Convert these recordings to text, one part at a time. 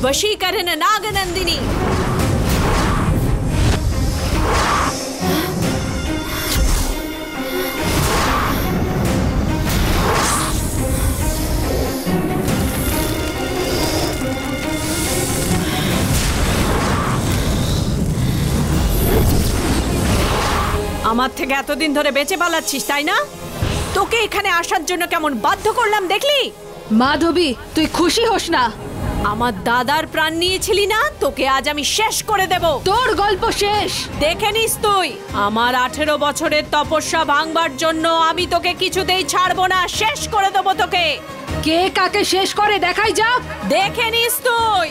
वशीकरण नागनंदिनी। আমার থেকে এতদিন ধরে বেঁচে পালাচ্ছিস তাই না? তোকে এখানে আসার জন্য কেমন বাধ্য করলাম দেখলি? মাধবী, তুই খুশি হোস না? আমার দাদার প্রাণ নিয়েছিলি না, তোকে আজ আমি শেষ করে দেব। তোর গল্প শেষ। দেখে নিস তুই। আমার 18 বছরের তপস্যা ভাঙবার জন্য আমি তোকে কিছুতেই ছাড়বো না, শেষ করে দেবো তোকে। কে কাকে শেষ করে দেখাই যাক। দেখে নিস তুই।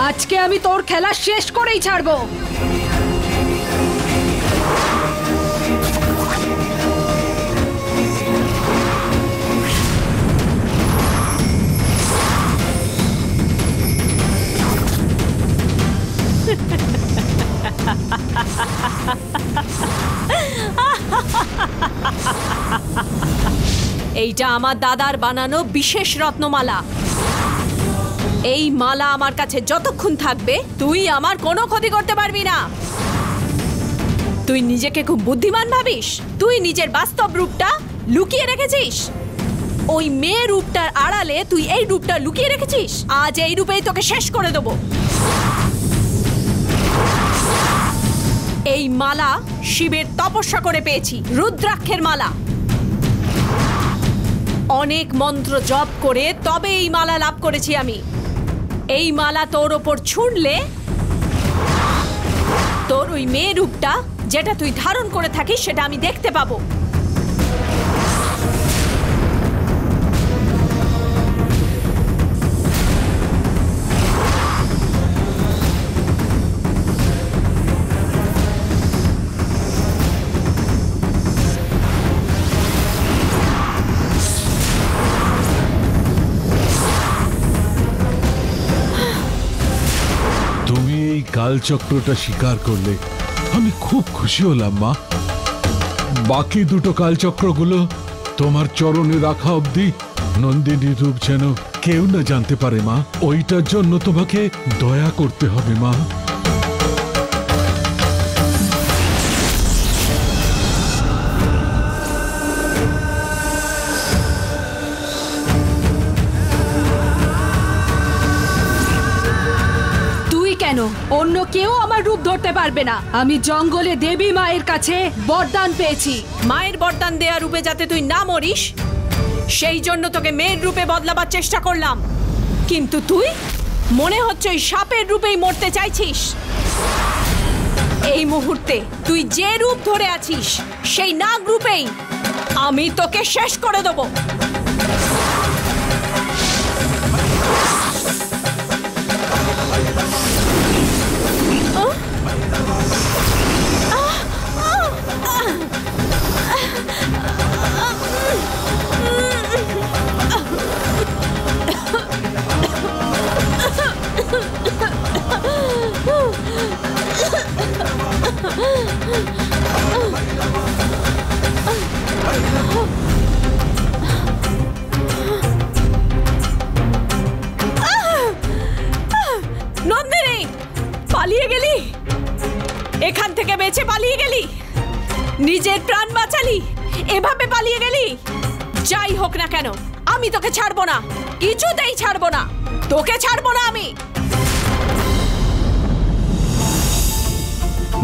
আজকে আমি তোর খেলা শেষ করেই ছাড়বো। এইটা আমার দাদার বানানো বিশেষ রত্নমালা। এই মালা আমার কাছে যতক্ষণ থাকবে তুই আমার কোনো ক্ষতি করতে পারবি না। তুই নিজেকে খুব বুদ্ধিমান ভাবিস? তুই নিজের বাস্তব রূপটা লুকিয়ে রেখেছিস। ওই মেয়ে রূপটার আড়ালে তুই এই রূপটা লুকিয়ে রেখেছিস। আজ এই রূপেই তোকে শেষ করে দেব। এই মালা শিবের তপস্যা করে পেয়েছি, রুদ্রাক্ষের মালা। অনেক মন্ত্র জপ করে তবে এই মালা লাভ করেছি আমি। এই মালা তোর ওপর ছুঁড়লে তোর ওই মেয়ে রূপটা যেটা তুই ধারণ করে থাকিস সেটা আমি দেখতে পাবো। কালচক্রটা স্বীকার করলে আমি খুব খুশি হলাম মা। বাকি দুটো কালচক্রগুলো তোমার চরণে রাখা অবধি নন্দিনীর রূপ যেন কেউ না জানতে পারে মা। ওইটার জন্য তোমাকে দয়া করতে হবে মা। অন্য কেউ আমার রূপ ধরতে পারবে না। আমি জঙ্গলে দেবী মায়ের কাছে বরদান পেয়েছি। মায়ের বরদান দেয়া রূপে যাতে তুই না মরিস সেই জন্য তোকে মেয়ের রূপে বদলাবার চেষ্টা করলাম। কিন্তু তুই মনে হচ্ছে ওই সাপের রূপেই মরতে চাইছিস। এই মুহূর্তে তুই যে রূপ ধরে আছিস সেই নাগ রূপেই আমি তোকে শেষ করে দেবো। নন্দিনী, পালিয়ে গেলি, এখান থেকে বেঁচে পালিয়ে গেলি, নিজের প্রাণ বাঁচালি, এভাবে পালিয়ে গেলি। যাই হোক না কেন আমি তোকে ছাড়বো না, কিছুতেই ছাড়বো না, তোকে ছাড়বো না আমি।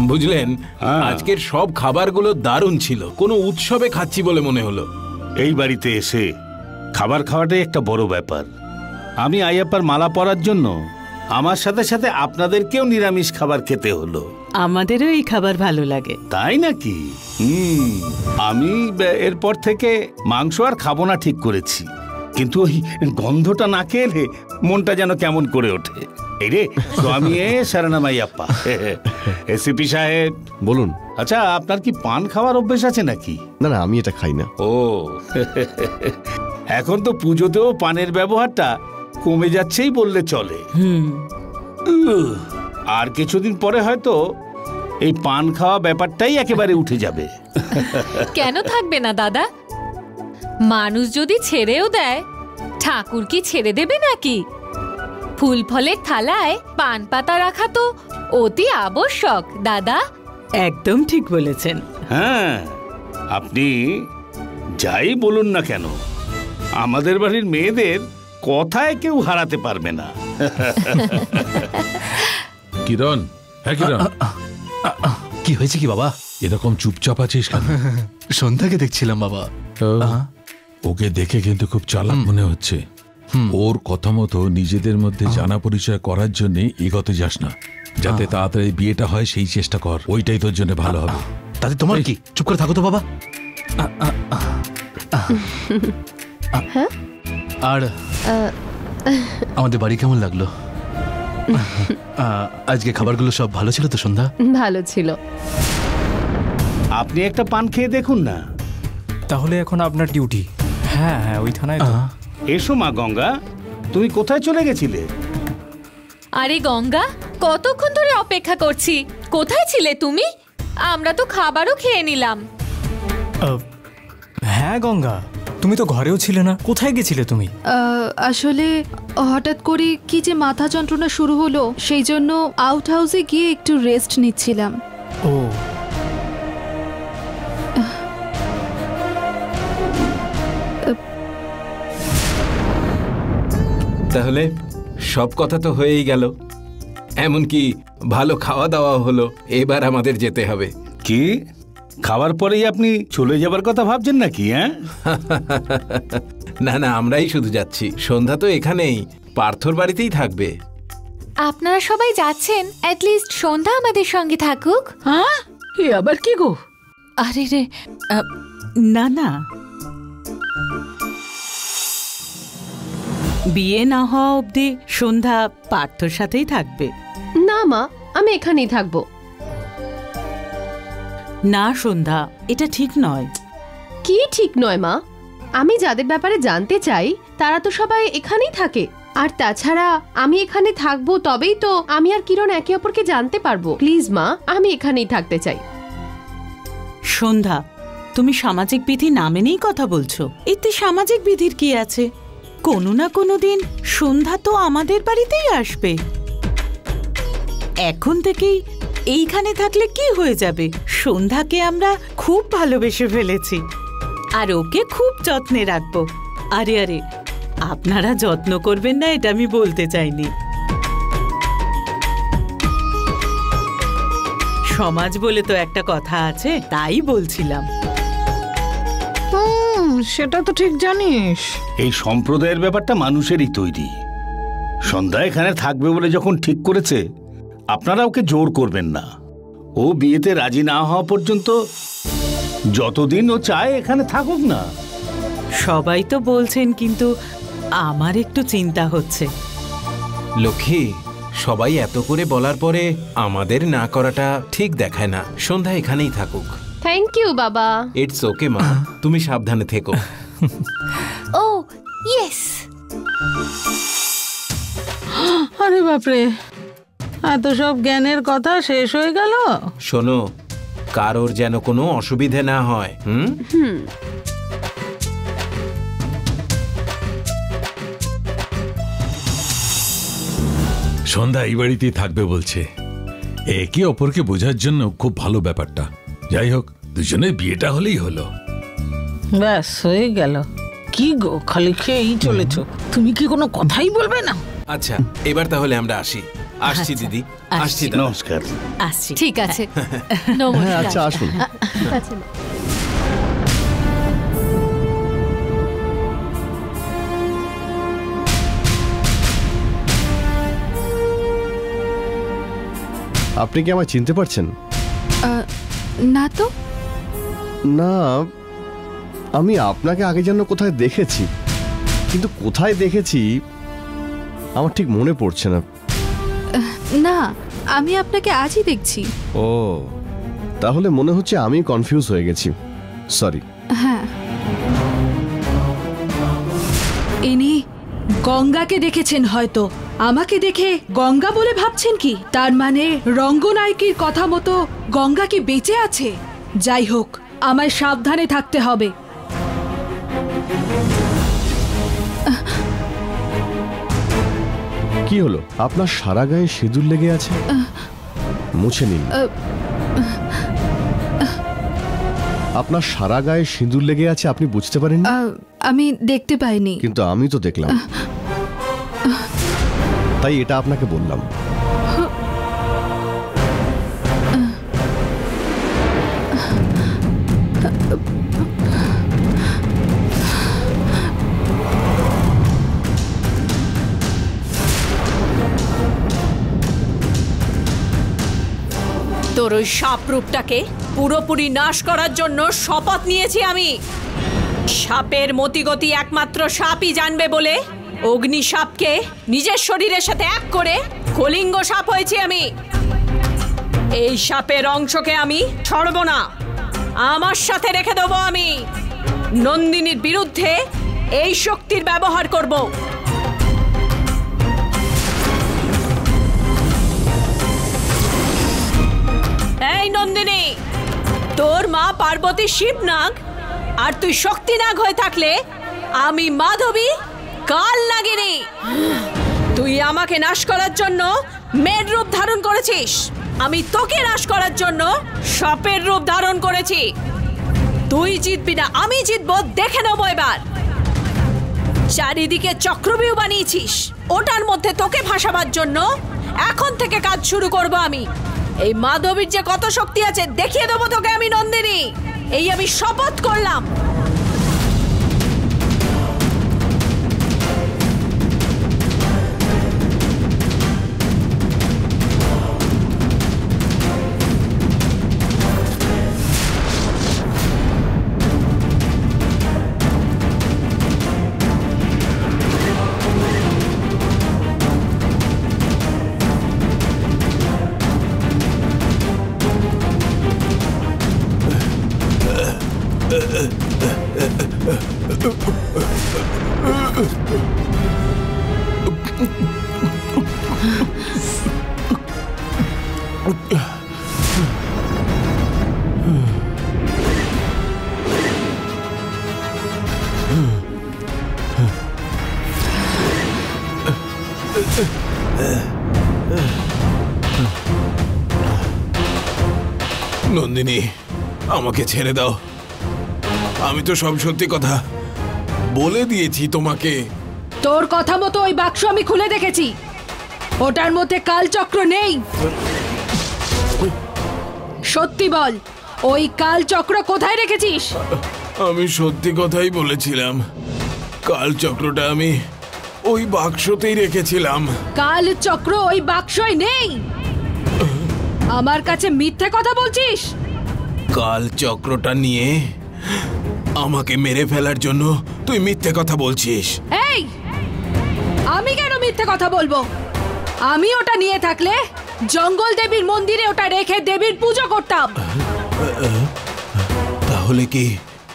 বুঝলেন, আজকের সব খাবারগুলো দারুণ ছিল, কোনো উৎসবে খাচ্ছি বলে মনে হলো। এই বাড়িতে এসে খাবার খাওয়াটাই একটা বড় ব্যাপার। আমি আইয়াপ্পার মালা পরার জন্য আমার সাথে সাথে আপনাদেরকেও নিরামিষ খাবার খেতে হলো। আমাদেরও এই খাবার ভালো লাগে। তাই নাকি? আমি এরপর থেকে মাংস আর খাবো না ঠিক করেছি, কিন্তু ওই গন্ধটা না খেলে মনটা যেন কেমন করে ওঠে। এই রে স্বামী শরণম আইয়াপ্পা। এসিপি সাহেব বলুন। আচ্ছা, আপনার কি পান খাওয়ার অভ্যেস আছে নাকি? না না, আমি এটা খাই না। ও এখন তো পুজোতেও পানের ব্যবহারটা কমে যাচ্ছেই বললে চলে। আর কিছুদিন পরে হয়তো এই পান খাওয়া ব্যাপারটাই একেবারে উঠে যাবে। কেন থাকবে না দাদা? মানুষ যদি ছেড়েও দেয়, ঠাকুর কি ছেড়ে দেবে নাকি? ফুল ফলের থালায় পান পাতা রাখা তো অতি আবশ্যক দাদা। একদম ঠিক বলেছেন। হ্যাঁ, আপনি যাই বলুন না কেন, আমাদের বাড়ির মেয়েদের কথায় কেউ হারাতে পারবে না। কিরণ, হ্যাঁ কিরণ, কি হয়েছে কি বাবা? এরকম চুপচাপ আছিস কেন? সন্ধ্যাকে দেখছিলাম বাবা। ওকে দেখে কিন্তু খুব চালাক মনে হচ্ছে। ওর কথা মতো নিজেদের মধ্যে জানা পরিচয় করার জন্য এগোতে যাস না, যাতে তাড়াতাড়ি বিয়েটা হয় সেই চেষ্টা কর। ওইটাই তোর জন্য ভালো হবে। তাতে তোমার কি? চুপ করে থাকো তো বাবা। আর আমাদের বাড়ি কেমন লাগলো? আজকে খাবারগুলো সব ভালো ছিল তো সন্ধ্যা? ভালো ছিল। আপনি একটা পান খেয়ে দেখুন না। তাহলে এখন আপনার ডিউটি। হ্যাঁ হ্যাঁ, ওই থানায়। এসো মা গঙ্গা, তুমি কোথায় চলে গেছিলে? আরে গঙ্গা, কতক্ষণ ধরে অপেক্ষা করছি। কোথায় ছিলে তুমি? আমরা তো খাবারও খেয়ে নিলাম। হ্যাঁ গঙ্গা, তুমি তো ঘরেও ছিলে না, কোথায় গেছিলে তুমি? আসলে হঠাৎ করে কি যে মাথা যন্ত্রণা শুরু হলো, সেই জন্য আউট হাউসে গিয়ে একটু রেস্ট নিচ্ছিলাম। ও তাহলে সব কথা তো হয়েই গেল, এমনকি ভালো খাওয়া দাওয়া হলো। এবার আমাদের যেতে হবে। কি খাবার পরেই আপনি চলে যাবার কথা ভাবছেন নাকি? হ্যাঁ না না, আমরাই শুধু যাচ্ছি। সন্ধ্যা তো এখানেই পার্থর বাড়িতেই থাকবে। আপনারা সবাই যাচ্ছেন, অ্যাটলিস্ট সন্ধ্যা আমাদের সঙ্গে থাকুক। হ্যাঁ, এ আবার কি গো? আরে রে, না না, বিয়ে না হওয়া অবধি সন্ধ্যা পার্থর সাথেই থাকবে। না মা, আমি এখানেই থাকবো। না সন্ধ্যা, এটা ঠিক নয়। কি ঠিক নয় মা? আমি যাদের ব্যাপারে জানতে চাই তারা তো সবাই এখানেই থাকে। আর তাছাড়া আমি এখানে থাকবো, তবেই তো আমি আর কিরণ একে অপরকে জানতে পারবো। প্লিজ মা, আমি এখানেই থাকতে চাই। সন্ধ্যা, তুমি সামাজিক বিধি না মেনেই কথা বলছো। এতে সামাজিক বিধির কি আছে? কোনো না কোনো দিন সন্ধ্যা তো আমাদের বাড়িতেই আসবে। এখন থেকেই এইখানে থাকলে কি হয়ে যাবে? সন্ধ্যাকে আমরা খুব ভালোবেসে ফেলেছি, আর ওকে খুব যত্নে রাখবো। আরে আরে, আপনারা যত্ন করবেন না এটা আমি বলতে চাইনি। সমাজ বলে তো একটা কথা আছে, তাই বলছিলাম। সেটা তো ঠিক জানিস। এই সম্প্রদায়ের ব্যাপারটা মানুষেরই তৈরি। সন্ধ্যা এখানে থাকবে বলে যখন ঠিক করেছে, আপনারা ওকে জোর করবেন না। ও বিয়েতে রাজি না হওয়া পর্যন্ত যতদিন ও চায় এখানে থাকুক না। সবাই তো বলছেন, কিন্তু আমার একটু চিন্তা হচ্ছে। লক্ষ্মী, সবাই এত করে বলার পরে আমাদের না করাটা ঠিক দেখায় না। সন্ধ্যা এখানেই থাকুক। থ্যাংক ইউ বাবা। ইটস ওকে মা, তুমি সাবধানে থেকো। ও ইয়েস। আরে বাপরে, এত সব জ্ঞানের কথা শেষ হয়ে গেল। শোনো, কারোর যেন কোনো অসুবিধে না হয়। সন্ধ্যা এই বাড়িতেই থাকবে বলছে। একে অপরকে বোঝার জন্য খুব ভালো ব্যাপারটা। যাই হোক, দুজনের বিয়েটা হলেই হলো। ব্যাস হয়ে গেল। কি গো, খালি খেয়েই চলেছ, তুমি কি কোনো কথাই বলবে না? আচ্ছা, এবার তাহলে আমরা আসি। আসছি দিদি, আসছি। নমস্কার। আসছি। ঠিক আছে, হ্যাঁ আচ্ছা, আসুন। ঠিক আছে মা। আপনি কি আমায় চিনতে পারছেন? না তো। না, আমি আপনাকে আগে যেন কোথায় দেখেছি, কিন্তু কোথায় দেখেছি আমার ঠিক মনে পড়ছে না। না, আমি আপনাকে আজই দেখছি। ও, তাহলে মনে হচ্ছে আমি কনফিউজ হয়ে গেছি, সরি। হ্যাঁ, ইনি গঙ্গাকে দেখেছেন হয়তো। আমাকে দেখে গঙ্গা বলে ভাবছেন কি? তার মানে রঙ্গনায়কের কথা মতো গঙ্গা কি বেঁচে আছে? যাই হোক, আমায় সাবধানে থাকতে হবে। কি হলো, আপনার সারা গায়ে সিঁদুর লেগে আছে? মুছে নিন। আপনার সারা গায়ে সিঁদুর লেগে আছে, আপনি বুঝতে পারেন? আমি দেখতে পাইনি। কিন্তু আমি তো দেখলাম, তাই এটা আপনাকে বললাম। তোর ওই সাপ রূপটাকে পুরোপুরি নাশ করার জন্য শপথ নিয়েছি আমি। সাপের মতিগতি একমাত্র সাপই জানবে বলে অগ্নি সাপকে নিজের শরীরের সাথে এক করে কলিঙ্গ সাপ হয়েছি আমি। এই সাপের অংশকে আমি ছাড়ব না, আমার সাথে রেখে দেবো আমি। নন্দিনীর বিরুদ্ধে এই শক্তির ব্যবহার করব। এই নন্দিনী, তোর মা পার্বতী শিবনাগ আর তুই শক্তিনাগ হয়ে থাকলে আমি মাধবী কাল নাগিনী। তুই আমাকে নাশ করার জন্য মেয়ের রূপ ধারণ করেছিস, আমি তোকে নাশ করার জন্য সাপের রূপ ধারণ করেছি। তুই জিতবি না, আমি জিতবো, দেখে নেবো এবার। চারিদিকে চক্রবিউ বানিয়েছিস, ওটার মধ্যে তোকে ভাসাবার জন্য এখন থেকে কাজ শুরু করব আমি। এই মাধবীর যে কত শক্তি আছে দেখিয়ে দেবো তোকে আমি নন্দিনী, এই আমি শপথ করলাম। নন্দিনী, আমাকে ছেড়ে দাও। আমি তো সব সত্যি কথা বলে দিয়েছি তোমাকে। তোর কথা মতো ওই বাক্স আমি খুলে দেখেছি, ওটার মধ্যে কালচক্র নেই। সত্যি বল, ওই কালচক্র কোথায় রেখেছিস? আমি সত্যি কথাই বলেছিলাম, কালচক্রটা আমি ওই বাক্সতেই রেখেছিলাম। কালচক্র ওই বাক্সই নেই, আমার কাছে মিথ্যে কথা বলছিস। কালচক্রটা নিয়ে আমাকে মেরে ফেলার জন্য তুই মিথ্যে কথা বলছিস। এই, আমি কেন মিথ্যে কথা বলবো? আমি ওটা নিয়ে থাকলে জঙ্গল দেবীর মন্দিরে ওটা রেখে দেবীর পুজো করতাম। তাহলে কি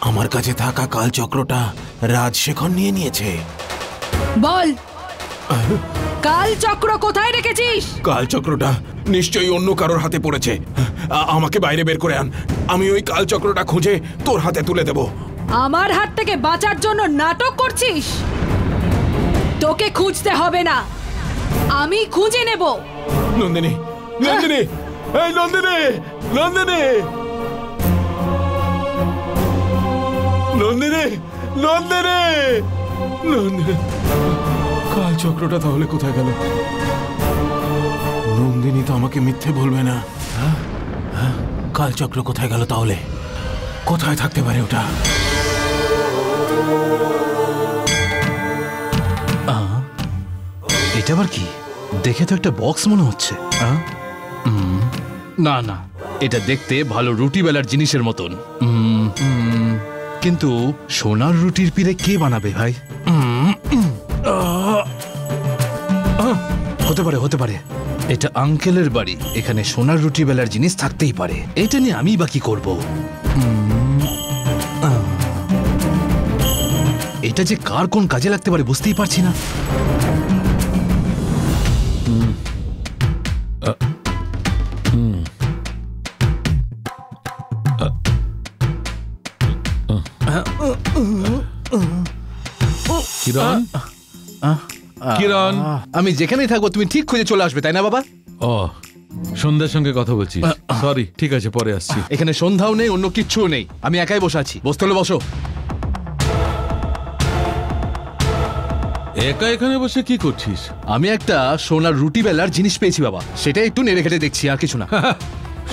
আমার কাছে থাকা কালচক্রটা রাজশেখর নিয়ে নিয়েছে? বল, কালচক্র কোথায় রেখেছিস? কালচক্রটা নিশ্চয়ই অন্য কারোর হাতে পড়েছে। আমাকে বাইরে বের করে আন, আমি ওই কালচক্রটা খুঁজে তোর হাতে তুলে দেব। আমার হাত থেকে বাঁচার জন্য নাটক করছিস? তোকে খুঁজতে হবে না, আমি খুঁজে নেব। নন্দিনী, নন্দিনী, এই নন্দিনী, নন্দিনী, নন্দিনী, নন্দিনী, নন্দিনী। কালচক্রটা তাহলে কোথায় গেল? নন্দিনী তো আমাকে মিথ্যে বলবে না। কালচক্র কোথায় গেল তাহলে? কোথায় থাকতে পারে ওটা? এটা আবার কি? দেখে তো একটা বক্স মনে হচ্ছে। না না, এটা দেখতে ভালো রুটি বেলার জিনিসের মতন। কিন্তু সোনার রুটির পিড়ে কে বানাবে ভাই? হতে পারে হতে পারে, এটা আঙ্কেলের বাড়ি, এখানে সোনার রুটি বেলার জিনিস থাকতেই পারে। এটা নিয়ে আমি বা কি করবো? এটা যে কার কোন কাজে লাগতে পারে বুঝতেই পারছি না। কিরণ, কিরণ, আমি যেখানেই থাকবো তুমি ঠিক খুঁজে চলে আসবে, তাই না বাবা? ও, সন্ধ্যার সঙ্গে কথা বলছি। সরি, ঠিক আছে, পরে আসছি। এখানে সন্ধ্যাও নেই, অন্য কিচ্ছুও নেই, আমি একাই বসে আছি। বসতে হলে বসো। একা এখানে বসে কি করছিস? আমি একটা সোনার রুটি বেলার জিনিস পেয়েছি বাবা, সেটা একটু নেড়ে ঘেটে দেখছি, আর কিছু না।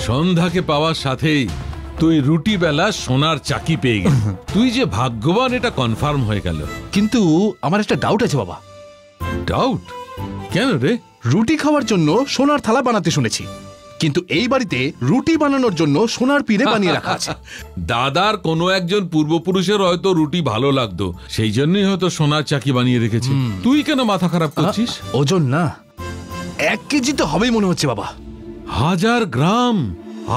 সন্ধ্যাকে পাওয়ার সাথেই তুই রুটি বেলা সোনার চাকি পেয়ে গেলি। তুই যে ভাগ্যবান এটা কনফার্ম হয়ে গেল। কিন্তু আমার একটা ডাউট আছে বাবা। ডাউট? কেন রে? রুটি খাওয়ার জন্য সোনার থালা বানাতে শুনেছি, কিন্তু এই বাড়িতে রুটি বানানোর জন্য সোনার পিড়ে বানিয়ে রাখা আছে। দাদার কোনো একজন পূর্বপুরুষের হয়তো রুটি ভালো লাগতো, সেই জন্যই হয়তো সোনার চাকি বানিয়ে রেখেছে। তুই কেন মাথা খারাপ করছিস? ওজন না, 1 কেজি তো হবেই মনে হচ্ছে বাবা। 1000 গ্রাম?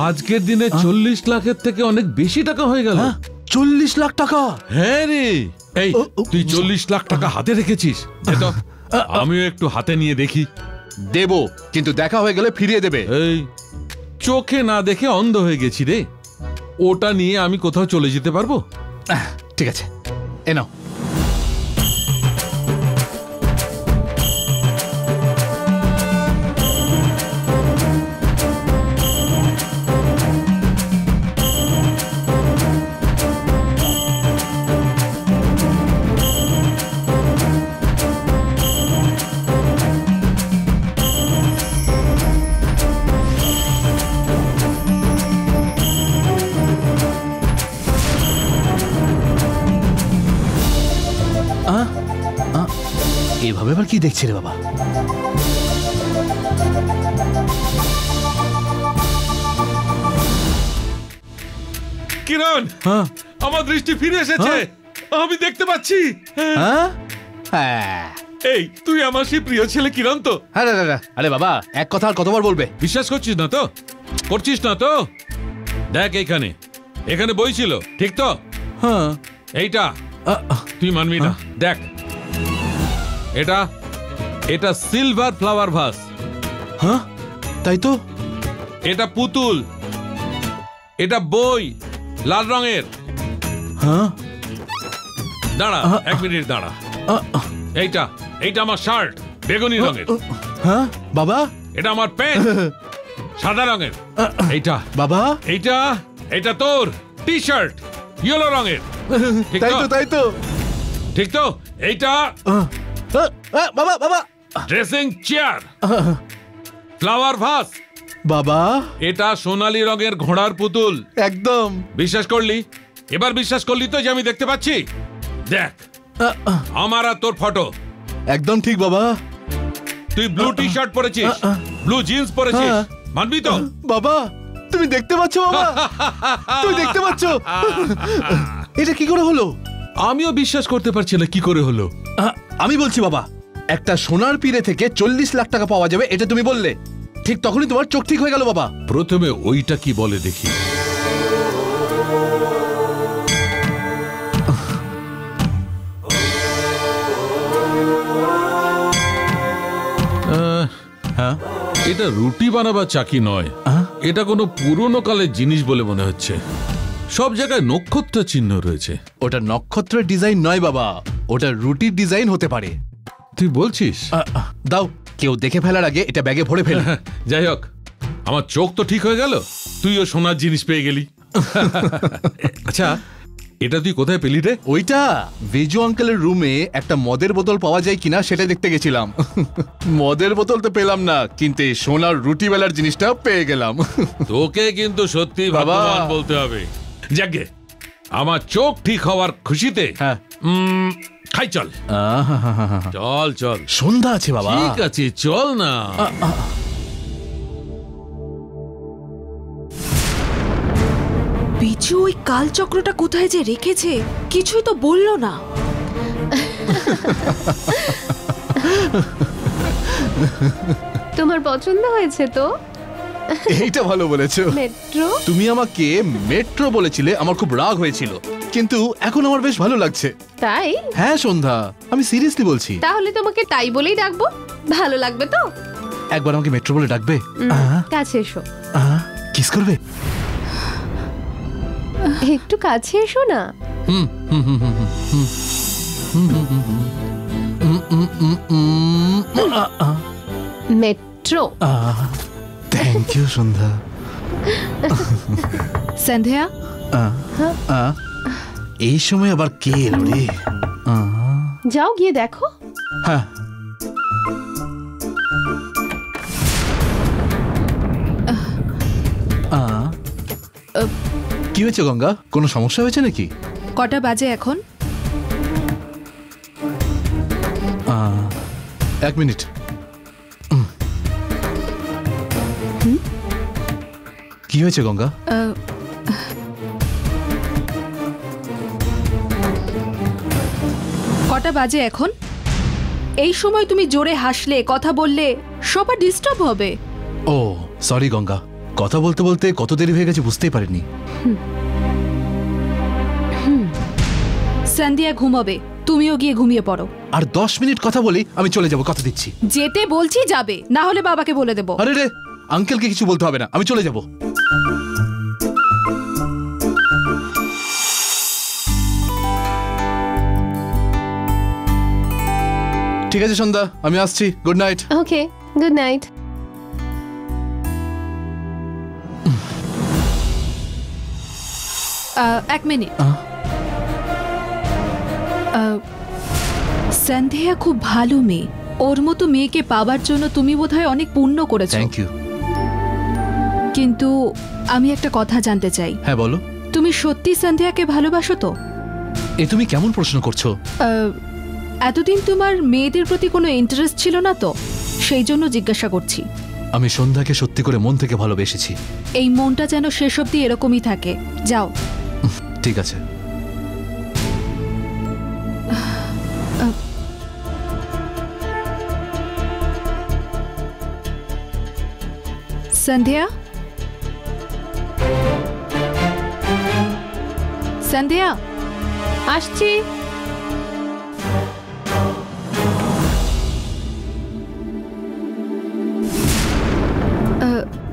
আজকের দিনে 40 লাখের থেকে অনেক বেশি টাকা হয়ে গেল। 40 লাখ টাকা? হ্যাঁ রে। এই তুই 40 লাখ টাকা হাতে রেখেছিস? আমিও একটু হাতে নিয়ে দেখি। দেব, কিন্তু দেখা হয়ে গেলে ফিরিয়ে দেবে। এই চোখে না দেখে অন্ধ হয়ে গেছি রে, ওটা নিয়ে আমি কোথাও চলে যেতে পারবো? ঠিক আছে, এ নাও। এভাবে আবার কি দেখছি রে বাবা? কিরণ, আমার দৃষ্টি ফিরে এসেছে, আমি দেখতে পাচ্ছি। এই তুই আমার সেই প্রিয় ছেলে কিরণ তো? আরে বাবা, এক কথা আর কতবার বলবে? বিশ্বাস করছিস না তো? করছিস না তো? দেখ, এখানে এখানে বই ছিল, ঠিক তো? হ্যাঁ। এইটা তুই মানবি না, দেখ এটা, এটা সিলভার ফ্লাওয়ার ভাস। হ্যাঁ, তাই তো। এটা পুতুল, এটা বই লাল রঙের। হ্যাঁ, দাঁড়া 1 মিনিট দাঁড়া। এইটা, এইটা আমার শার্ট বেগুনি রঙের। হ্যাঁ বাবা, এটা আমার প্যান্ট সাদা রঙের। এইটা বাবা, এইটা, এটা তোর টি শার্ট ইয়েলো রঙের। তাই তো, তাই তো, ঠিক তো? এইটা বাবা, বাবা ড্রেসিং চেয়ার ফ্লাওয়ার ভাস। বাবা, এটা সোনালী রঙের ঘোড়ার পুতুল। একদম বিশ্বাস করলি? এবার বিশ্বাস করলি তো যে আমি দেখতে পাচ্ছি? দেখ আমার আর তোর ফটো। একদম ঠিক বাবা। তুই ব্লু টি শার্ট পরেছিস, ব্লু জিন্স পরেছিস, মানবি তো? বাবা, তুমি দেখতে পাচ্ছ বাবা? তুমি দেখতে পাচ্ছ? এটা কি করে হলো? আমিও বিশ্বাস করতে পারছি না কি করে হলো। আমি বলছি বাবা, একটা সোনার পিড়ে থেকে 40 লাখ টাকা পাওয়া যাবে, এটা তুমি বললে, ঠিক তখনই তোমার চোখ ঠিক হয়ে গেল বাবা। প্রথমে ওইটা কি বলে দেখি। এটা রুটি বানাবার চাকি নয়, এটা কোনো পুরনো কালের জিনিস বলে মনে হচ্ছে। সব জায়গায় নক্ষত্র চিহ্ন রয়েছে। ওটা নক্ষত্রের ডিজাইন নয় বাবা, ওটা রুটির ডিজাইন হতে পারে। তুই বলছিস? দাও, কেউ দেখে ফেলার আগে এটা ব্যাগে ভরে ফেল। যাই হোক, আমার চোখ তো ঠিক হয়ে গেল, তুইও সোনার জিনিস পেয়ে গেলি। আচ্ছা, এটা তুই কোথায় পেলি রে? ওইটা বেজু আঙ্কেলের রুমে একটা মদের বোতল পাওয়া যায় কিনা সেটা দেখতে গেছিলাম। মদের বোতল তো পেলাম না, কিন্তু সোনার রুটি বেলার জিনিসটা পেয়ে গেলাম। তোকে কিন্তু সত্যি ভাগ্যবান বলতে হবে। যাকে আমার চোখ ঠিক হওয়ার খুশিতে খাই চল। চল চল, সন্ধ্যা আছে বাবা। ঠিক আছে, চল না। রিচু ওই কালচক্রটা কোথায় যে রেখেছে কিছুই তো বললো না। তোমার পছন্দ হয়েছে তো? এইটা ভালো বলেছো। মেট্রো? তুমি আমাকে মেট্রো বলেছিলে, আমার খুব রাগ হয়েছিল, কিন্তু এখন আমার বেশ ভালো লাগছে। তাই? হ্যাঁ সন্ধ্যা, আমি সিরিয়াসলি বলছি। তাহলে তোমাকে তাই বলেই ডাকবো, ভালো লাগবে তো? একবার আমাকে মেট্রো বলে ডাকবে? কাছে এসো। কিস করবে? একটু কাছে এসো না। মেট্রো। থ্যাংক ইউ সন্ধ্যা। সন্ধ্যা, এই সময় আবার কে এলো রে? যাও গিয়ে দেখো। হ্যাঁ। কি হয়েছে গঙ্গা, কোনো সমস্যা হয়েছে নাকি? কটা বাজে এখন? 1 মিনিট। কি হয়েছে গঙ্গা? কটা বাজে এখন? এই সময় তুমি জোরে হাসলে, কথা বললে সবার ডিস্টার্ব হবে। ও সরি গঙ্গা, কথা বলতে বলতে কত দেরি হয়ে গেছে বুঝতেই পারিনি। সন্ধ্যা ঘুমাবে, তুমিও গিয়ে ঘুমিয়ে পড়ো। আর 10 মিনিট কথা বলি, আমি চলে যাব, কথা দিচ্ছি। যেতে বলছি যাবে, না হলে বাবাকে বলে দেবো। আরে রে, আঙ্কেলকে কিছু বলতে হবে না, আমি চলে যাব। ঠিক আছে সন্ধ্যা, আমি আসছি। Good night. Okay, good night. এক মিনিট। সন্ধ্যা খুব ভালো মেয়ে, ওর মতো মেয়েকে পাবার জন্য তুমি বোধহয় অনেক পুণ্য করেছো। Thank you. কিন্তু আমি একটা কথা জানতে চাই। হ্যাঁ বলো। তুমি সত্যি সন্ধ্যাকে ভালোবাসো তো? এ তুমি কেমন প্রশ্ন করছো? এতদিন তোমার মেয়েদের প্রতি কোনো ইন্টারেস্ট ছিল না তো, সেই জন্য জিজ্ঞাসা করছি। আমি সন্ধ্যাকে সত্যি করে মন থেকে ভালোবেসেছি। এই মনটা যেন শেষ অবধি এরকমই থাকে। যাও। ঠিক আছে। সন্ধ্যা, সন্ধ্যা, আসছি।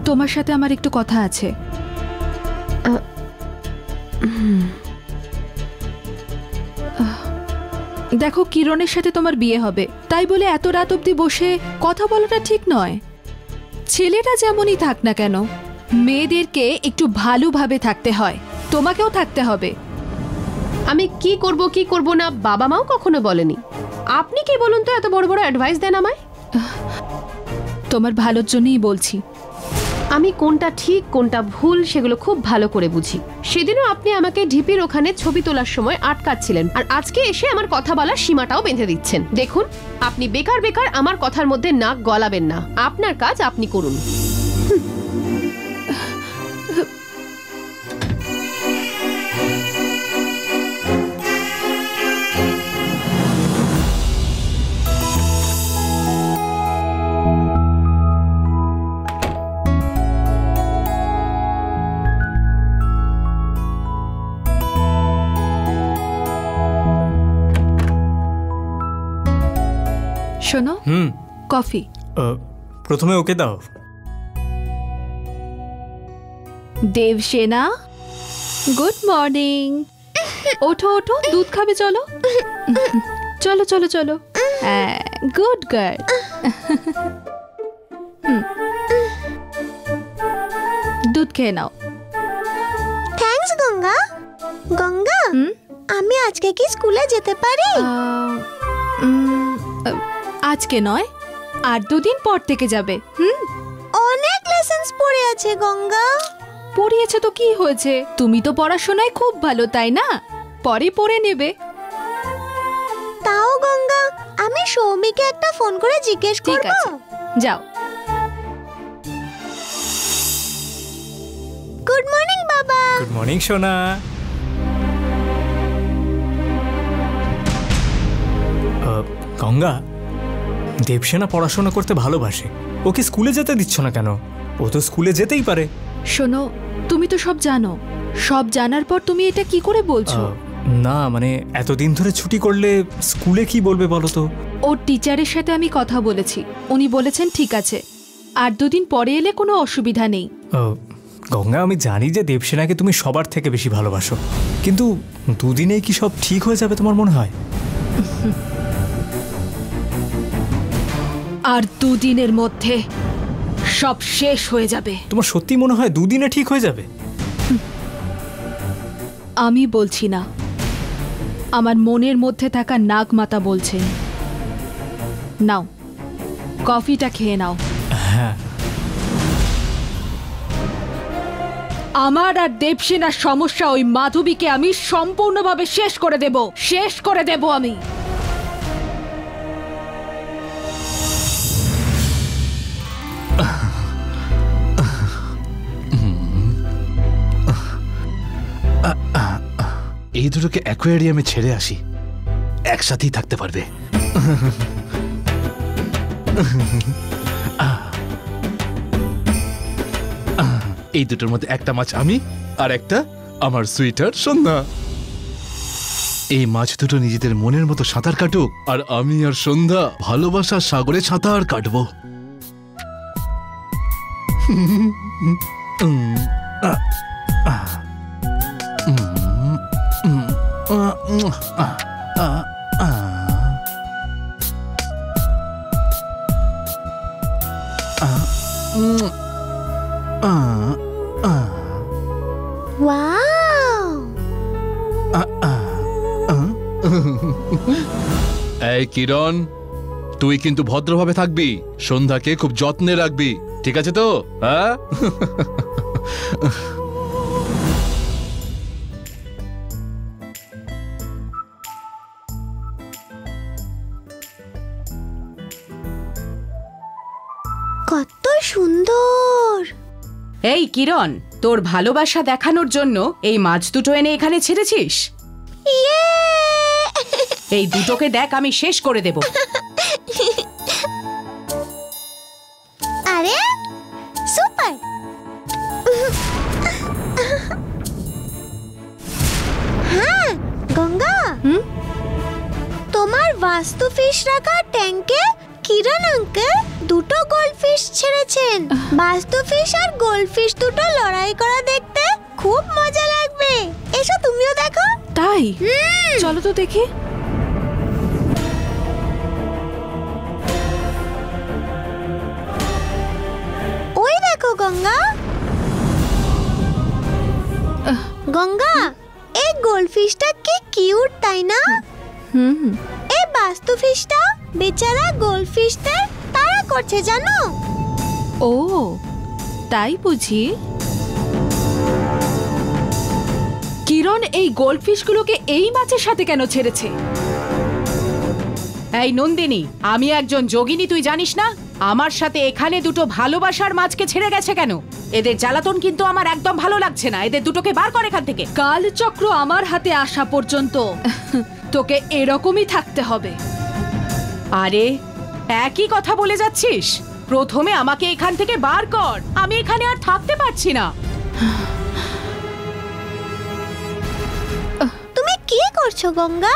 তোমার সাথে আমার একটু কথা আছে। দেখো, কিরণের সাথে তোমার বিয়ে হবে, তাই বলে এত রাত অবধি বসে কথা বলাটা ঠিক নয়। ছেলেটা যেমনই থাক না কেন, মেয়েদেরকে একটু ভালোভাবে থাকতে হয়, তোমাকেও থাকতে হবে। আমি কি করব না বাবা মাও কখনো বলেনি। আপনি কি বলুন তো, এত বড় বড় অ্যাডভাইস দেন আমায়? তোমার ভালোর জন্যই বলছি। আমি কোনটা ঠিক কোনটা ভুল সেগুলো খুব ভালো করে বুঝি। সেদিনও আপনি আমাকে ঢিপির ওখানে ছবি তোলার সময় আটকাচ্ছিলেন, আর আজকে এসে আমার কথা বলার সীমাটাও বেঁধে দিচ্ছেন। দেখুন, আপনি বেকার বেকার আমার কথার মধ্যে নাক গলাবেন না। আপনার কাজ আপনি করুন। শোনো, কফি। প্রথমে ওকে দাও। Devsena, good morning. ওঠো ওঠো, দুধ খাবে, চলো চলো চলো চলো। Good girl. দুধ খেয়ে নাও। থ্যাঙ্কস গঙ্গা। গঙ্গা, আমি আজকে কি স্কুলে যেতে পারি? আজকে নয়, আর 2 দিন পর থেকে যাবে। অনেক লেসন্স পড়ে আছে গঙ্গা। পড়িয়েছে তো কি হয়েছে, তুমি তো পড়াশোনায় খুব ভালো, তাই না? পরে পড়ে নেবে। তাও গঙ্গা, আমি সৌমিকে একটা ফোন করে জিজ্ঞেস করব। ঠিক আছে, যাও। গুড মর্নিং বাবা। বাবা। গুড মর্নিং সোনা। গঙ্গা, দেবসেনা পড়াশোনা করতে ভালোবাসে, ওকে স্কুলে যেতে দিচ্ছ না কেন? ও তো স্কুলে যেতেই পারে। শোনো, তুমি তো সব জানো, সব জানার পর তুমি এটা কি করে বলছো? না মানে এতদিন ধরে ছুটি করলে স্কুলে কি বলবে বলো তো? ওর টিচারের সাথে আমি কথা বলেছি, উনি বলেছেন ঠিক আছে, আর 2 দিন পরে এলে কোনো অসুবিধা নেই। গঙ্গা, আমি জানি যে দেবসেনাকে তুমি সবার থেকে বেশি ভালোবাসো, কিন্তু 2 দিনেই কি সব ঠিক হয়ে যাবে তোমার মনে হয়? আর 2 দিনের মধ্যে সব শেষ হয়ে যাবে। তোমার সত্যি মনে হয় 2 দিনে ঠিক হয়ে যাবে? আমি বলছি না, আমার মনের মধ্যে থাকা নাগমাতা বলছেন। নাও, কফিটা খেয়ে নাও। হ্যাঁ। আমার আর দেবসেনার সমস্যা ওই মাধবীকে আমি সম্পূর্ণভাবে শেষ করে দেব, শেষ করে দেব আমি। এই দুটোকে অ্যাকোয়ারিয়ামে ছেড়ে আসি, একসাথেই থাকতে পারবে। এই দুটোর মধ্যে একটা মাছ আমি, আর একটা আমার সুইটার সন্ধ্যা। এই মাছ দুটো নিজেদের মনের মতো সাঁতার কাটুক, আর আমি আর সন্ধ্যা ভালোবাসার সাগরে সাঁতার কাটবো। এই কিরণ, তুই কিন্তু ভদ্রভাবে থাকবি, সন্ধ্যাকে খুব যত্নে রাখবি, ঠিক আছে তো? হ্যাঁ। কত সুন্দর। এই কিরণ, তোর ভালোবাসা দেখানোর জন্য এই মাছ দুটো এনে এখানে ছেড়েছিস? এই দুটোকে দেখ, আমি শেষ করে দেব। আরে সুপার। হ্যাঁ গঙ্গা, তোমার বাস্তু ফিশ রাখা ট্যাঙ্কে কিরণ আঙ্কেল 2টো গোল্ডফিশ ছেড়েছেন। বাস্তু ফিশ আর গোল্ডফিশ দুটো লড়াই করা দেখতে খুব মজা লাগবে। এসো তুমিও দেখো। তাই? চলো তো দেখি। ওই দেখো গঙ্গা। গঙ্গা, এই গোল্ডফিশটা কি কিউট, তাই না? এই বাস্তু ফিশটা বেচারা গোল্ডফিশদের তাড়া করছে, জানো? ও তাই বুঝি। কিরণ এই গোল্ডফিশগুলোকে এই মাছের সাথে কেন ছেড়েছে? এই নন্দিনী, আমি একজন যোগিনী, তুই জানিস না? আমার সাথে এখানে 2টো ভালোবাসার মাছকে ছেড়ে গেছে কেন? এদের জ্বালাতন কিন্তু আমার একদম ভালো লাগছে না। এদের দুটোকে বার কর এখান থেকে। কালচক্র আমার হাতে আসা পর্যন্ত তোকে এরকমই থাকতে হবে। আরে একই কথা বলে যাচ্ছিস। প্রথমে আমাকে এখান থেকে বার কর, আমি এখানে আর থাকতে পারছি না। তুমি কি করছো গঙ্গা?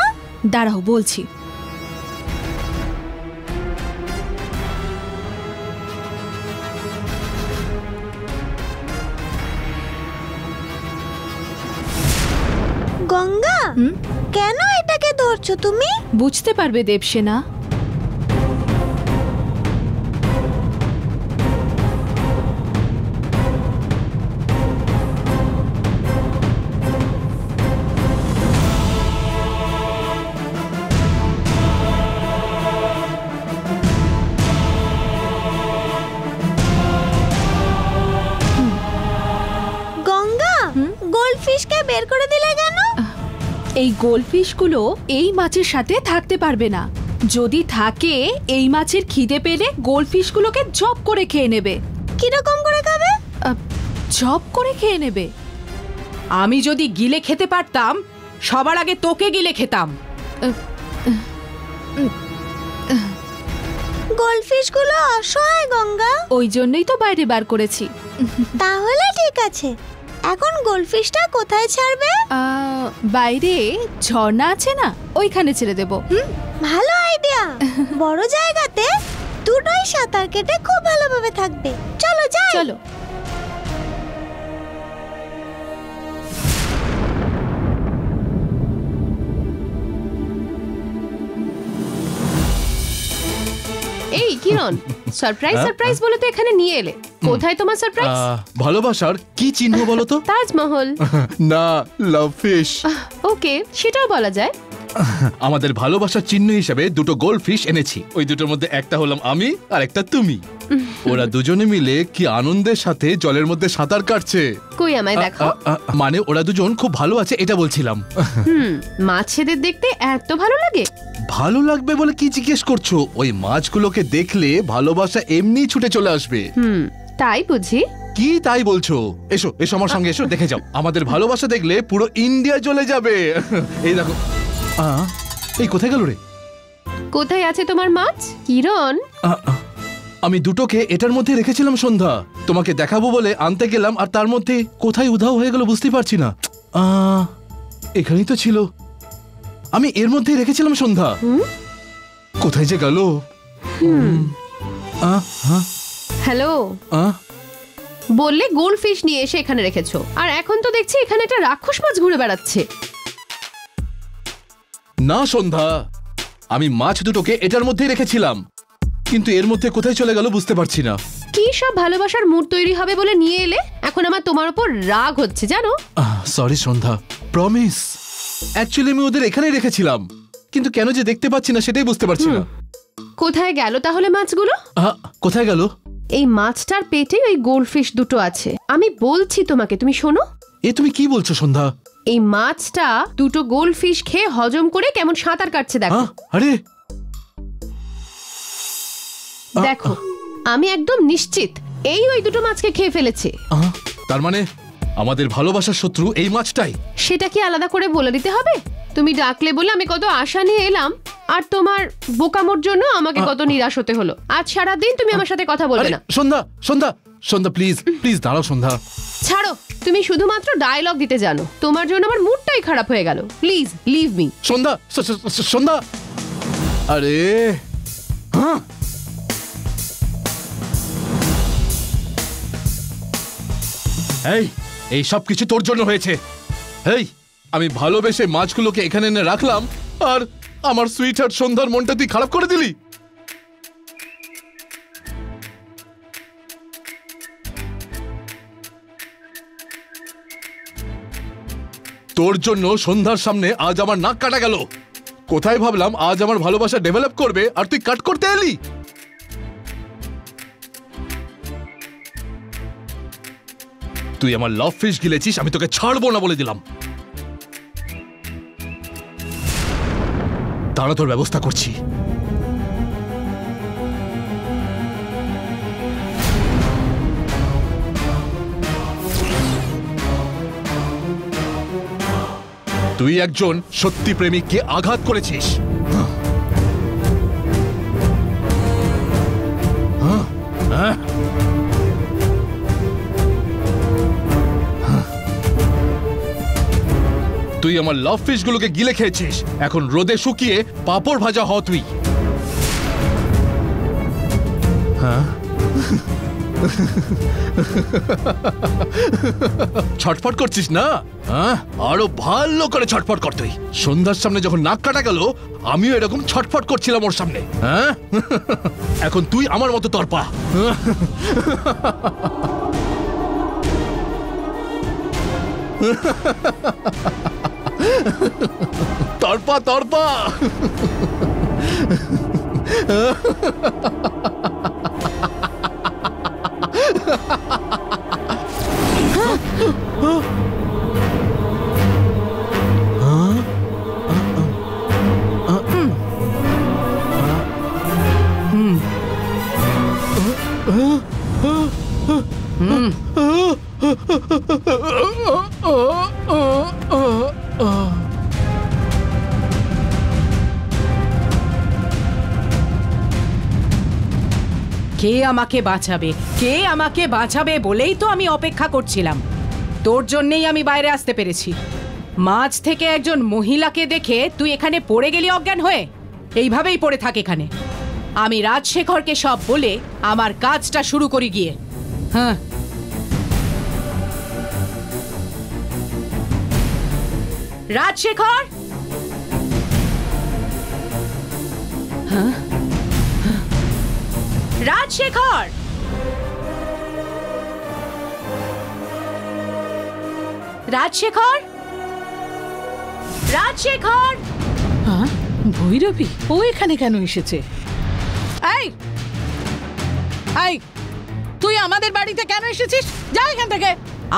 দাঁড়াও, বলছি। গঙ্গা, কেন এটাকে ধরছো তুমি? বুঝতে পারবে দেবসেনা। গঙ্গা, গোল্ডফিশকে বের করে দিলে কেন? এই গোল্ডফিশগুলো এই মাছের সাথে থাকতে পারবে না। যদি থাকে, এই মাছের খিদে পেলে গোল্ডফিশগুলোকে জব করে খেয়ে নেবে। কিরকম করে খাবে? জব করে খেয়ে নেবে। আমি যদি গিলে খেতে পারতাম সবার আগে তোকে গিলে খেতাম। গোল্ডফিশ গুলো অসহায় গঙ্গা। ওই জন্যই তো বাইরে বার করেছি। তাহলে ঠিক আছে, এখন গোল্ডফিশটা কোথায় ছাড়বে? বাইরে ঝর্ণা আছে না, ওইখানে ছেড়ে দেব। ভালো আইডিয়া। বড় জায়গাতে দুটোই সাঁতার কেটে খুব ভালোভাবে থাকবে। চলো যাই। চলো। এই কিরণ, সারপ্রাইজ সারপ্রাইজ বলে তো এখানে নিয়ে এলে, কোথায় তোমার সারপ্রাইজ? ভালোবাসার কি চিহ্ন বলো তো? তাজমহল না, লাভ ফিশ। ওকে, সেটাও বলা যায়। আমাদের ভালোবাসার চিহ্ন হিসেবে দুটো গোল্ড ফিশ এনেছি। ওই দুটোর মধ্যে একটা হলাম আমি আর একটা তুমি। ওরা দুজনে মিলে কি আনন্দের সাথে জলের মধ্যে সাঁতার কাটছে। কই আমায় দেখাও। মানে ওরা দুজন খুব ভালো আছে এটা বলছিলাম। মাছেদের দেখতে এত ভালো লাগে? ভালো লাগবে বলে কি জিজ্ঞেস করছো? ওই মাছগুলোকে দেখলে ভালোবাসা এমনি ছুটে চলে আসবে। তাই বুঝি? কি তাই বলছো? এসো এসো আমার সঙ্গে এসো, দেখে যাও। আমাদের ভালোবাসা দেখলে পুরো ইন্ডিয়া জ্বলে যাবে। এই দেখো। এই কোথায় গেল রে? কোথায় আছে তোমার মাছ কিরণ? আমি দুটোকে এটার মধ্যে রেখেছিলাম সন্ধ্যা, তোমাকে দেখাবো বলে আনতে গেলাম, আর তার মধ্যে কোথায় উধাও হয়ে গেল বুঝতে পারছি না। এখানেই তো ছিল, আমি এর মধ্যে রেখেছিলাম সন্ধ্যা। কোথায় যে গেল? হ্যালো, বললে গোল্ড ফিশ নিয়ে এসে এখানে রেখেছো, আর এখন তো দেখছি এখানে একটা রাক্ষস মাছ ঘুরে বেড়াচ্ছে। না সন্ধ্যা, আমি মাছ দুটোকে এটার মধ্যেই রেখেছিলাম, কিন্তু এর মধ্যে কোথায় চলে গেল বুঝতে পারছি না। কি সব ভালোবাসার মুড তৈরি হবে বলে নিয়ে এলে, এখন আমার তোমার উপর রাগ হচ্ছে জানো। সরি সন্ধ্যা, প্রমিস। অ্যাকচুয়ালি আমি ওদের এখানেই রেখেছিলাম, কিন্তু কেন যে দেখতে পাচ্ছি না সেটাই বুঝতে পারছি না। কোথায় গেল তাহলে মাছগুলো? কোথায় গেল? এই মাছটার পেটে ওই গোল্ডফিশ দুটো আছে, আমি বলছি তোমাকে, তুমি শোনো। এ তুমি কি বলছো সন্ধ্যা? এই মাছটা দুটো গোল্ডফিশ খেয়ে হজম করে কেমন সাঁতার কাটছে দেখো। আরে দেখো, আমি একদম নিশ্চিত এই ওই দুটো মাছকে খেয়ে ফেলেছে। তার মানে আমাদের ভালোবাসার শত্রু এই মাছটাই। সেটা কি আলাদা করে বলে দিতে হবে? তুমি ডাকলে বলে আমি কত আশা নিয়ে এলাম, আর তোমার বোকামোর জন্য আমাকে কত নিরাশ হতে হলো। আজ সারাদিন তুমি আমার সাথে কথা বলবে না। সন্ধ্যা সন্ধ্যা সন্ধ্যা, প্লিজ প্লিজ দাঁড়াও সন্ধ্যা। ছাড়ো, তুমি শুধুমাত্র ডায়লগ দিতে জানো, তোমার জন্য আমার মুডটাই খারাপ হয়ে গেল। Please leave me. Sandhya Sandhya, আরে এই সব কিছু তোর জন্য হয়েছে। এই আমি ভালোবেসে মাছগুলোকে এখানে এনে রাখলাম, আর আমার সুইটহার্ট সন্ধ্যার মনটা তুই খারাপ করে দিলি। তোর জন্য সন্ধ্যার সামনে আজ আমার নাক কাটা গেল। কোথায় ভাবলাম আজ আমার ভালোবাসা ডেভেলপ করবে, আর তুই কাট করতে এলি। তুই আমার লাভ ফিশ গিলেছিস, আমি তোকে ছাড়বো না বলে দিলাম। দাঁড়া, তোর ব্যবস্থা করছি। তুই একজন সত্যি প্রেমিককে আঘাত করেছিস। তুই আমার লাভ ফিশ গুলোকে গিলে খেয়েছিস, এখন রোদে শুকিয়ে পাপড় ভাজা হ তুই। ছটফট করছিস না? আরো ভালো করে ছটফট কর তুই। সন্ধ্যার সামনে যখন নাক কাটা গেল, আমিও এরকম ছটফট করছিলাম ওর সামনে। এখন তুই আমার মতো তরপা। তরপা তরপা। কে আমাকে বাঁচাবে, কে আমাকে বাঁচাবে বলেই তো আমি অপেক্ষা করছিলাম। তোর জন্যেই আমি বাইরে আসতে পেরেছি। মাঝ থেকে একজন মহিলাকে দেখে তুই এখানে পড়ে গেলি অজ্ঞান হয়ে। এইভাবেই পড়ে থাক এখানে। আমি রাজশেখরকে সব বলে আমার কাজটা শুরু করি গিয়ে। হ্যাঁ, রাজশেখর। হ্যাঁ, রাজশেখর, রাজশেখর, রাজশেখর। হ্যাঁ, ভৈরবী ও এখানে কেন এসেছে? এই এই, তুই আমাদের বাড়িতে কেন এসেছিস? যা এখান থেকে।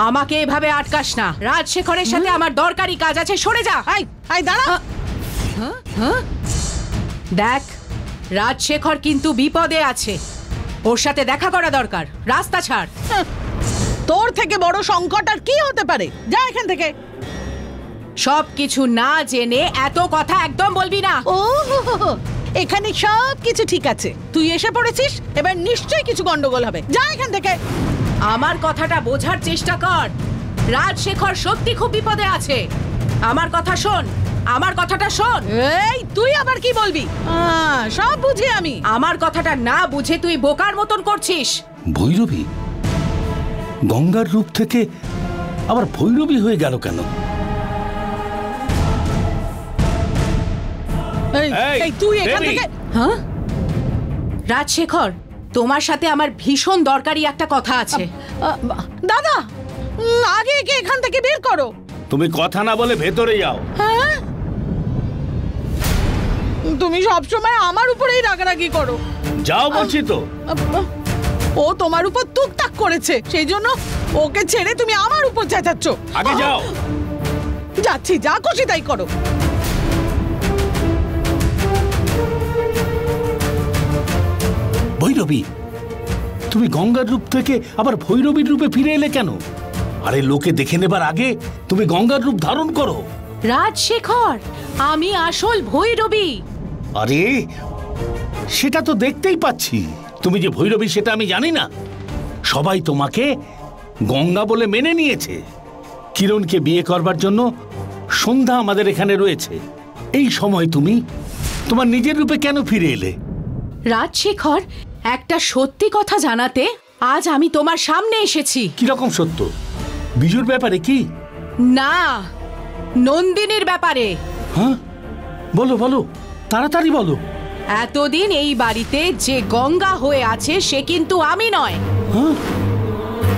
আমাকে এভাবে আটকাস না। রাজশেখরের সাথে আমার দরকারি কাজ আছে, সরে যা। এই এই দাঁড়া। দেখ, রাজশেখর কিন্তু বিপদে আছে, ওর সাথে দেখা করা দরকার। রাস্তা ছাড়। তোর থেকে বড় সংকট আর কি হতে পারে? যা এখান থেকে। সব কিছু না জেনে এত কথা একদম বলবি না। ও এখানে সব কিছু ঠিক আছে, তুই এসে পড়েছিস, এবার নিশ্চয়ই কিছু গন্ডগোল হবে। যা এখান থেকে। আমার কথাটা বোঝার চেষ্টা কর। রাজশেখর সত্যি খুব বিপদে আছে। আমার কথা শোন, আমার কথাটা শোন। এই তুই আবার কি বলবি? সব বুঝি আমি। আমার কথাটা না বুঝে তুই বোকার মতন করছিস। ভৈরবী গঙ্গার রূপ থেকে আবার ভৈরবী হয়ে গেল কেন? এই তুই এখান থেকে। হ্যাঁ, রাজশেখর, তোমার সাথে আমার ভীষণ দরকারি একটা কথা আছে। দাদা, আগে একে এখান থেকে বের করো। তুমি কথা না বলে ভেতরে যাও। হ্যাঁ, তুমি সবসময় আমার উপরেই রাগারাগি করো। যাও বলছি তো। ও তোমার উপর তুকতাক করেছে, সেই জন্য ওকে ছেড়ে তুমি আমার উপর চেঁচাচ্ছ। আগে যাও। যাচ্ছি, যা খুশি তাই করো। ভৈরবী, তুমি গঙ্গার রূপ থেকে আবার ভৈরবীর রূপে ফিরে এলে কেন? আরে লোকে দেখে নেবার আগে তুমি গঙ্গার রূপ ধারণ করো। রাজশেখর, আমি আসল ভৈরবী। আরে সেটা তো দেখতেই পাচ্ছি। তুমি যে ভৈরবী সেটা আমি জানি না। সবাই তোমাকে গঙ্গা বলে মেনে নিয়েছে। কিরণকে বিয়ে করবার জন্য সন্ধ্যা আমাদের এখানে রয়েছে। এই সময় তুমি তোমার নিজের রূপে কেন ফিরে এলে? রাজশেখর, একটা সত্যি কথা জানাতে আজ আমি তোমার সামনে এসেছি। কিরকম সত্য? বিজুর ব্যাপারে কি? না, নন্দিনীর ব্যাপারে। হ্যাঁ, বলো বলো, তাড়াতাড়ি বলো। এতদিন এই বাড়িতে যে গঙ্গা হয়ে আছে সে কিন্তু আমি নয়।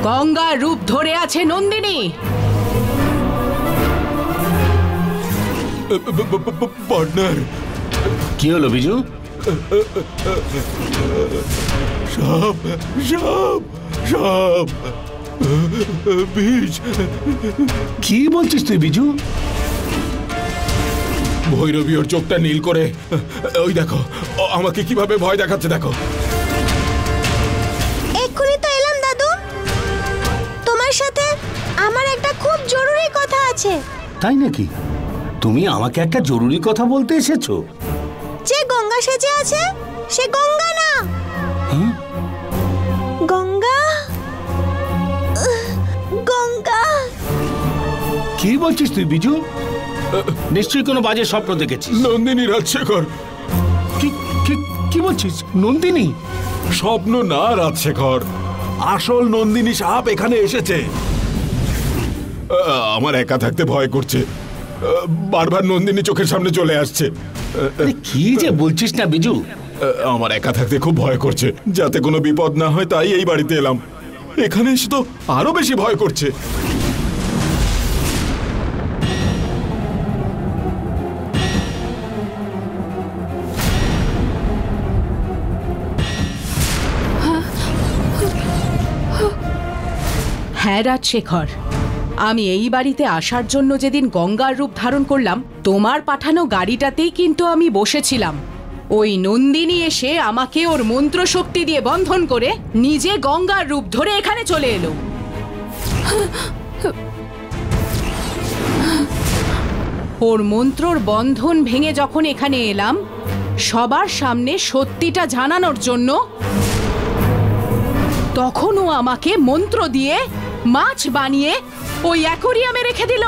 গঙ্গার রূপ ধরে আছে নন্দিনী। পার্টনার, কি হলো বিজু? সাপ সাপ সাপ, বীজ। কি বলছিস তুই বিজু? ভৈরবী ওর চোখটা নীল করে, ওই দেখো আমাকে কিভাবে ভয় দেখাচ্ছে দেখো। এক্ষুনি তো এলাম দাদু। তোমার সাথে আমার একটা খুব জরুরি কথা আছে। তাই নাকি? তুমি আমাকে একটা জরুরি কথা বলতে এসেছো? যে গঙ্গা সেজে আছে সে গঙ্গা না। গঙ্গা, গঙ্গা। কি বলছিস তুই বিজু? নিশ্চয়ই কোনো বাজে স্বপ্ন দেখেছিস। নন্দিনী, রাজশেখর। কি বলছিস? নন্দিনী? স্বপ্ন না রাজশেখর, আসল নন্দিনী সাপ এখানে এসেছে। আমার একা থাকতে ভয় করছে, বারবার নন্দিনী চোখের সামনে চলে আসছে। কি যে বলছিস না বিজু? আমার একা থাকতে খুব ভয় করছে, যাতে কোনো বিপদ না হয় তাই এই বাড়িতে এলাম। এখানে এসে তো আরো বেশি ভয় করছে। হ্যাঁ রাজশেখর, আমি এই বাড়িতে আসার জন্য যেদিন গঙ্গার রূপ ধারণ করলাম, তোমার পাঠানো গাড়িটাতেই কিন্তু আমি বসেছিলাম। ওই নন্দিনী এসে আমাকে ওর মন্ত্র শক্তি দিয়ে বন্ধন করে নিজে গঙ্গার রূপ ধরে এখানে চলে এলো। ওর মন্ত্রর বন্ধন ভেঙে যখন এখানে এলাম সবার সামনে সত্যিটা জানানোর জন্য, তখন ও আমাকে মন্ত্র দিয়ে মাছ বানিয়ে ওই অ্যাকোরিয়ামে রেখে দিল।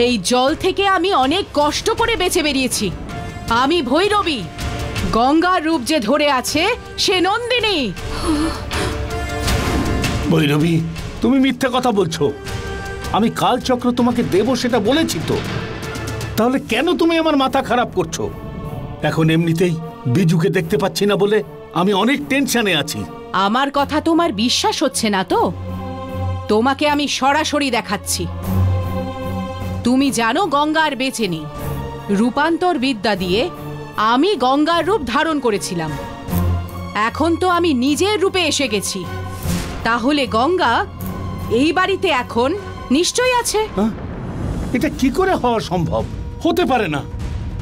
এই জল থেকে আমি অনেক কষ্ট করে বেঁচে বেরিয়েছি। আমি ভৈরবী, গঙ্গার রূপ যে ধরে আছে সে নন্দিনী। ভৈরবী, তুমি মিথ্যা কথা বলছো। আমি কালচক্র তোমাকে দেব সেটা বলেছি তো। তাহলে কেন তুমি আমার মাথা খারাপ করছো? এখন এমনিতেই বিজুকে দেখতে পাচ্ছি না বলে আমি অনেক টেনশনে আছি। আমার কথা তোমার বিশ্বাস হচ্ছে না তো? তোমাকে আমি সরাসরি দেখাচ্ছি। তুমি জানো গঙ্গা আর বেঁচে নেই। রূপান্তর বিদ্যা দিয়ে আমি গঙ্গার রূপ ধারণ করেছিলাম। এখন তো আমি নিজের রূপে এসে গেছি। তাহলে গঙ্গা এই বাড়িতে এখন নিশ্চয়ই আছে। এটা কি করে হওয়া সম্ভব? হতে পারে না।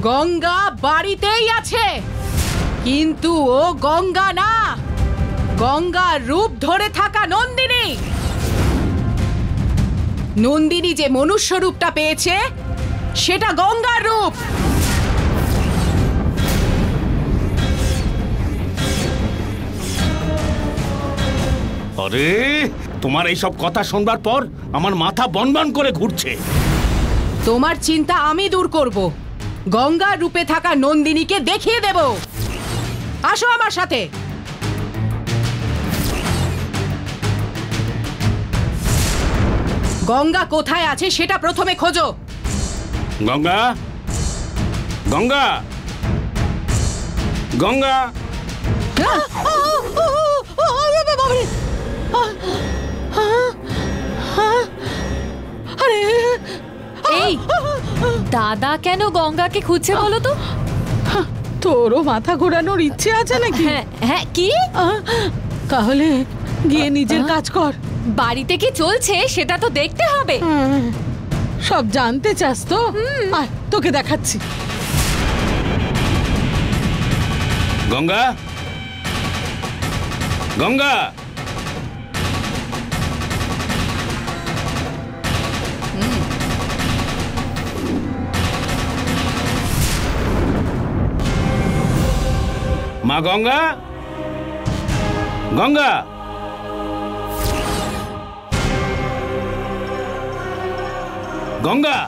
গঙ্গা বাড়িতেই আছে, কিন্তু ও গঙ্গা না, গঙ্গার রূপ ধরে থাকা নন্দিনী। নন্দিনী যে মনুষ্য রূপটা পেয়েছে সেটা গঙ্গার রূপ। আরে, তোমার এইসব কথা শুনবার পর আমার মাথা বনবন করে ঘুরছে। তোমার চিন্তা আমি দূর করব। গঙ্গার রূপে থাকা নন্দিনীকে দেখিয়ে দেব। আসো আমার সাথে। গঙ্গা কোথায় আছে সেটা প্রথমে খোঁজো। গঙ্গা, গঙ্গা, গঙ্গা। এই দাদা কেন গঙ্গাকে খুঁজছে বলো তো? তোরও মাথা ঘোরানোর ইচ্ছে আছে নাকি? হ্যাঁ, কি? তাহলে গিয়ে নিজের কাজ কর। বাড়িতে কি চলছে সেটা তো দেখতে হবে। সব জানতে চাস তো? আয়, তোকে দেখাচ্ছি। গঙ্গা, গঙ্গা। মা গঙ্গা, গঙ্গা। গঙ্গা।